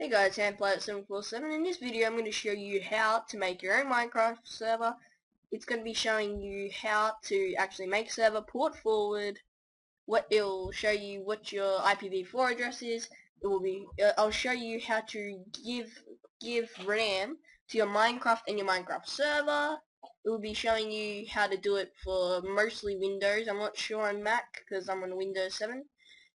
Hey guys, hamscast1024M. In this video I'm going to show you how to make your own Minecraft server. It's going to be showing you how to actually make a server, port forward, it'll show you what your IPv4 address is. I'll show you how to give RAM to your Minecraft and your Minecraft server. It will be showing you how to do it for mostly Windows. I'm not sure on Mac because I'm on Windows 7.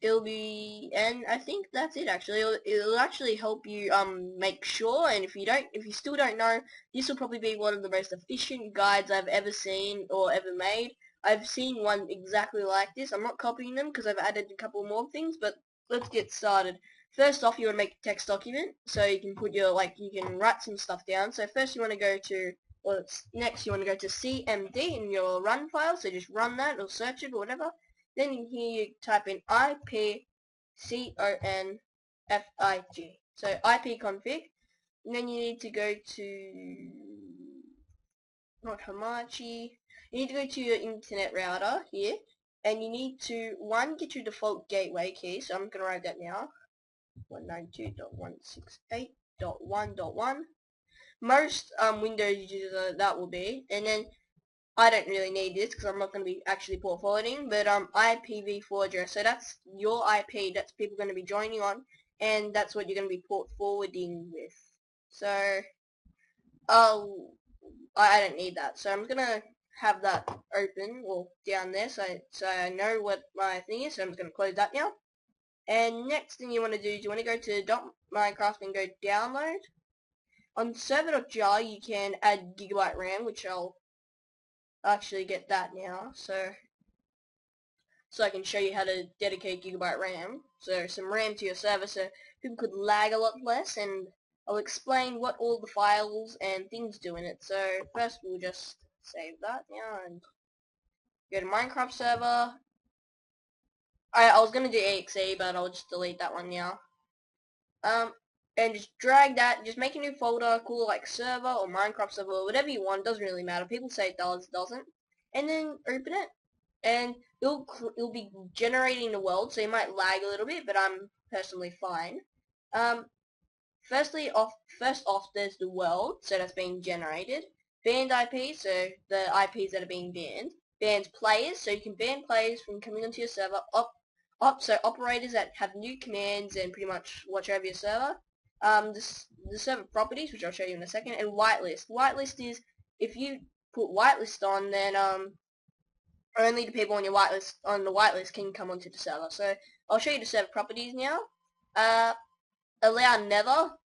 And I think that's it actually. It'll actually help you make sure, and if you still don't know, this will probably be one of the most efficient guides I've ever seen or ever made. I've seen one exactly like this. I'm not copying them because I've added a couple more things, but let's get started. First off, you want to make a text document so you can put you can write some stuff down. So first you want to go to next you want to go to CMD in your run file, so just run that or search it or whatever. Then in here you type in IPCONFIG, so ipconfig, and then you need to go to, not Hamachi, you need to go to your internet router here, and you need to, get your default gateway key, so I'm going to write that now, 192.168.1.1. Most Windows users that will be, and then I don't really need this because I'm not going to be actually port forwarding, but IPv4 address, so that's your IP, that's people going to be joining on, and that's what you're going to be port forwarding with. So, I don't need that, so I'm going to have that open, or down there, so I know what my thing is, so I'm just going to close that now. And next thing you want to do is you want to go to .minecraft and go download. On server.jar you can add gigabyte RAM, which I'll actually get that now, so I can show you how to dedicate gigabyte RAM, so some RAM to your server so people could lag a lot less, and I'll explain what all the files and things do in it. So first we'll just save that now and go to Minecraft server. I was gonna do exe, but I'll just delete that one now. And just drag that, just make a new folder, call it like server or Minecraft server or whatever you want, doesn't really matter. People say it does, doesn't. And then open it, and it'll be generating the world, so you might lag a little bit, but I'm personally fine. First off, there's the world, so that's being generated. Banned IP, so the IPs that are being banned. Banned players, so you can ban players from coming onto your server. So operators that have new commands and pretty much watch over your server. The server properties, which I'll show you in a second, and whitelist. Whitelist is if you put whitelist on, then only the people on the whitelist can come onto the server. So I'll show you the server properties now. Allow never.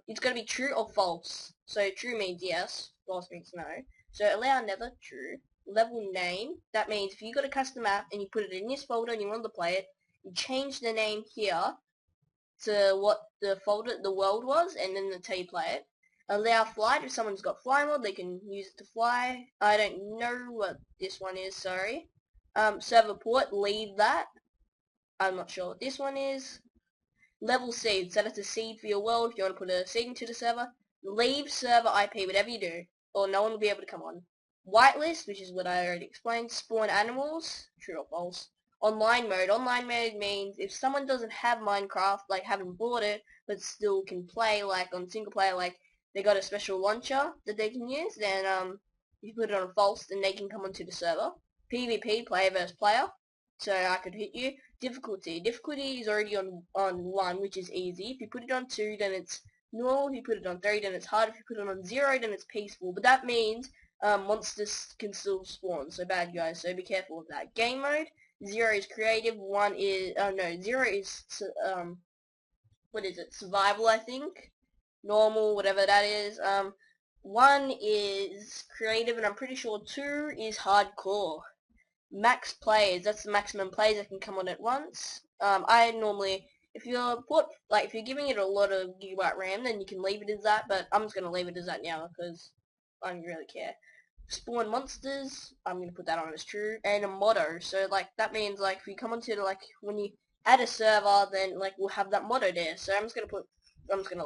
It's going to be true or false. So true means yes, false means no. So allow never, true. Level name, that means if you got a custom app and you put it in this folder and you want to play it, you change the name here to what the world was, and then that's how you play it. Allow flight, if someone's got fly mode, they can use it to fly. I don't know what this one is, sorry. Server port, leave that. I'm not sure what this one is. Level seed, set it to seed for your world. If you want to put a seed into the server, leave server IP, whatever you do, or no one will be able to come on. Whitelist, which is what I already explained. Spawn animals, true or false. Online mode means if someone doesn't have Minecraft, like haven't bought it, but still can play, like on single player, like they got a special launcher that they can use, then if you put it on false, then they can come onto the server. PvP, player versus player, so I could hit you. Difficulty is already on 1, which is easy. If you put it on 2, then it's normal. If you put it on 3, then it's hard. If you put it on 0, then it's peaceful. But that means monsters can still spawn, so bad guys, so be careful of that. Game mode, 0 is creative, 1 is, 0 is, what is it, survival I think, normal, whatever that is. 1 is creative, and I'm pretty sure 2 is hardcore. Max players, that's the maximum players that can come on at once. I normally, if you're giving it a lot of gigabyte RAM, then you can leave it as that, but I'm just going to leave it as that now because I don't really care. Spawn monsters, I'm going to put that on as true, and a motto, so that means if you come onto when you add a server, then we'll have that motto there, so I'm just going to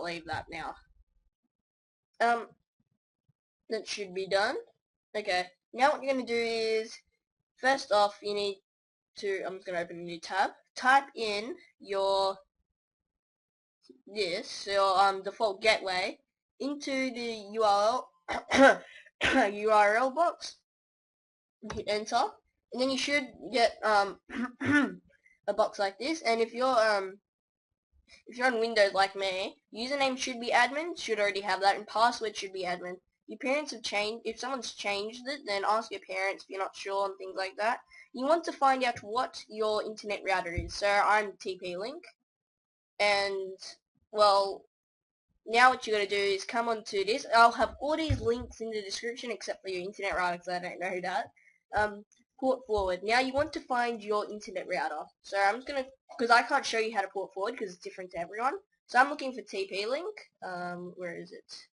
leave that now. That should be done. Okay, now what you're going to do is, first off, you need to, I'm just going to open a new tab, type in your this, your default gateway, into the URL URL box. You hit enter, and then you should get a box like this. And if you're on Windows like me, username should be admin, should already have that, and password should be admin. Your parents have changed. If someone's changed it, then ask your parents if you're not sure and things like that. You want to find out what your internet router is. So I'm TP-Link, and well, now what you're going to do is come onto this. I'll have all these links in the description except for your internet router because I don't know that. Port forward. Now you want to find your internet router. So I'm just going to, because I can't show you how to port forward because it's different to everyone. So I'm looking for TP-Link. Where is it?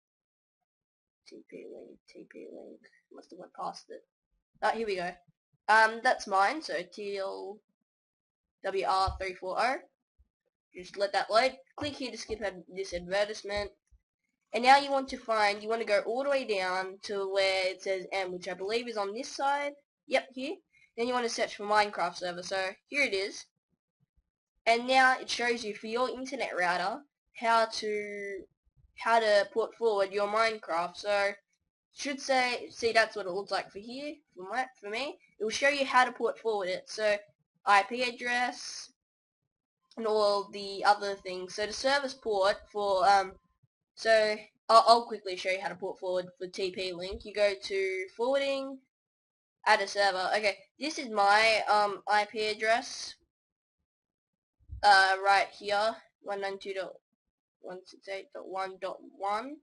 TP-Link. Must have went past it. Here we go. That's mine. So TLWR340. Just let that load. Click here to skip this advertisement. And now you want to go all the way down to where it says M, which I believe is on this side. Yep, here. Then you want to search for Minecraft server. So here it is. And now it shows you for your internet router how to port forward your Minecraft. So should say, see, that's what it looks like for here. For me, it will show you how to port forward it. So IP address and all the other things. So the service port for so I'll quickly show you how to port forward for TP-Link. You go to forwarding, add a server. Okay, this is my IP address right here, 192.168.1.1.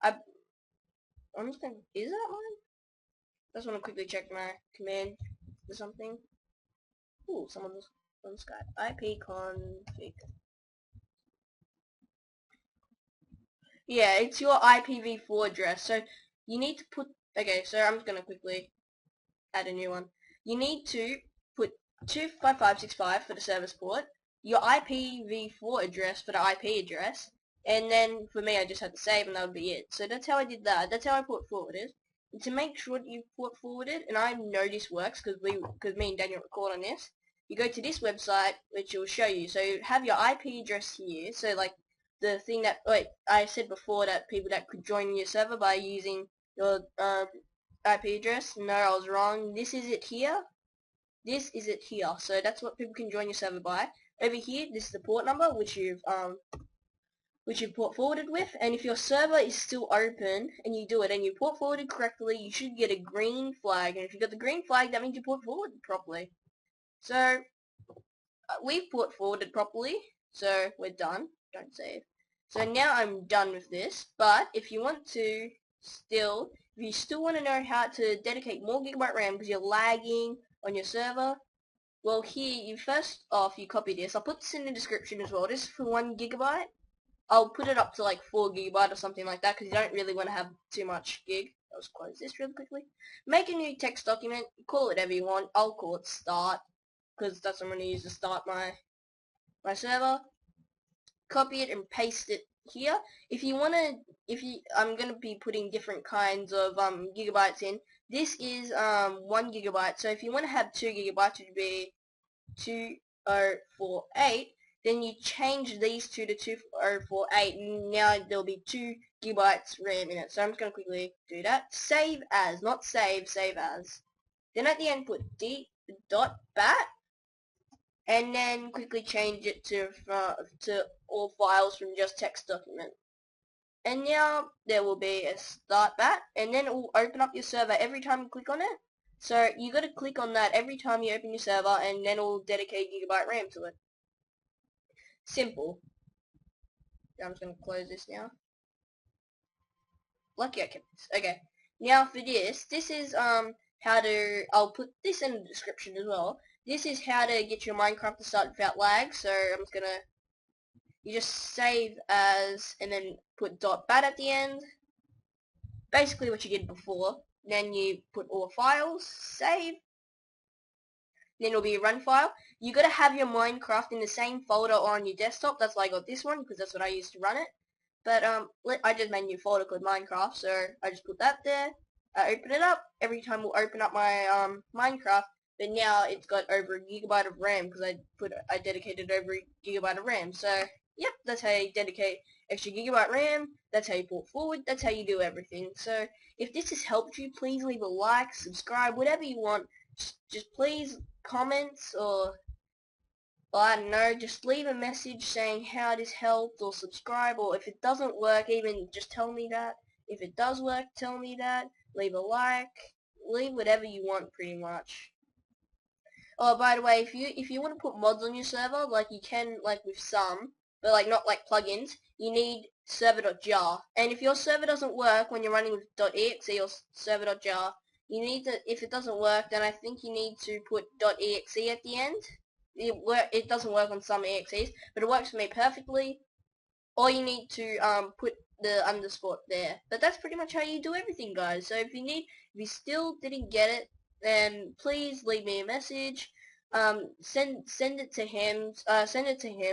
I'm just gonna, is that mine? I just want to quickly check my command or something. Ooh, someone's on Skype. IP config. Yeah, it's your IPv4 address. So you need to put, okay, so I'm just going to quickly add a new one. You need to put 25565 for the service port, your IPv4 address for the IP address, and then for me I just had to save and that would be it. So that's how I did that. That's how I port forwarded. And to make sure that you port forwarded, and I know this works because me and Daniel record on this, you go to this website which will show you. So you have your IP address here, so like the thing that I said before, that people that could join your server by using your IP address. No, I was wrong. This is it here. This is it here. So that's what people can join your server by. Over here, this is the port number which you've port forwarded with. And if your server is still open and you do it and you port forwarded correctly, you should get a green flag. And if you got the green flag, that means you port forwarded properly. So we've port forwarded properly. So we're done. Don't save. So now I'm done with this, but if you still want to know how to dedicate more gigabyte RAM because you're lagging on your server, well here, first off you copy this. I'll put this in the description as well. This is for 1 gigabyte. I'll put it up to like 4 gigabyte or something like that because you don't really want to have too much gig. I'll just close this really quickly. Make a new text document, call it whatever you want. I'll call it start because that's what I'm going to use to start my server. Copy it and paste it here. I'm gonna be putting different kinds of gigabytes in. This is 1 gigabyte. So if you want to have 2 gigabytes, it would be 2048. Then you change these two to 2048, and now there'll be 2 gigabytes RAM in it. So I'm just gonna quickly do that. Save as, not save. Save as. Then at the end put d.bat. And then quickly change it to all files from just text document. And now there will be a start bat, and then it will open up your server every time you click on it. So you got to click on that every time you open your server, and then it will dedicate gigabyte RAM to it. Simple. I'm just gonna close this now. Lucky I kept this. Okay. Now for this is how to. I'll put this in the description as well. This is how to get your Minecraft to start without lag. So I'm just gonna, you just save as and then put .bat at the end. Basically what you did before. Then you put all files, save. Then it'll be a run file. You gotta have your Minecraft in the same folder or on your desktop. That's why I got this one because that's what I used to run it. But I just made a new folder called Minecraft, so I just put that there. I open it up. Every time we'll open up my Minecraft. But now it's got over a gigabyte of RAM because I dedicated over a gigabyte of RAM. So yep, that's how you dedicate extra gigabyte RAM, that's how you port forward, that's how you do everything. So if this has helped you, please leave a like, subscribe, whatever you want. Just please comments or I don't know, just leave a message saying how this helped, or subscribe, or if it doesn't work, even just tell me that. If it does work, tell me that. Leave a like, leave whatever you want pretty much. Oh, by the way, if you want to put mods on your server, like you can, like with some, but like not like plugins, you need server.jar. And if your server doesn't work when you're running with .exe or server.jar, you need to, if it doesn't work, then I think you need to put .exe at the end. It doesn't work on some exes, but it works for me perfectly. Or you need to put the underscore there. But that's pretty much how you do everything, guys. So if you still didn't get it, then please leave me a message. Send it to him. Send it to him.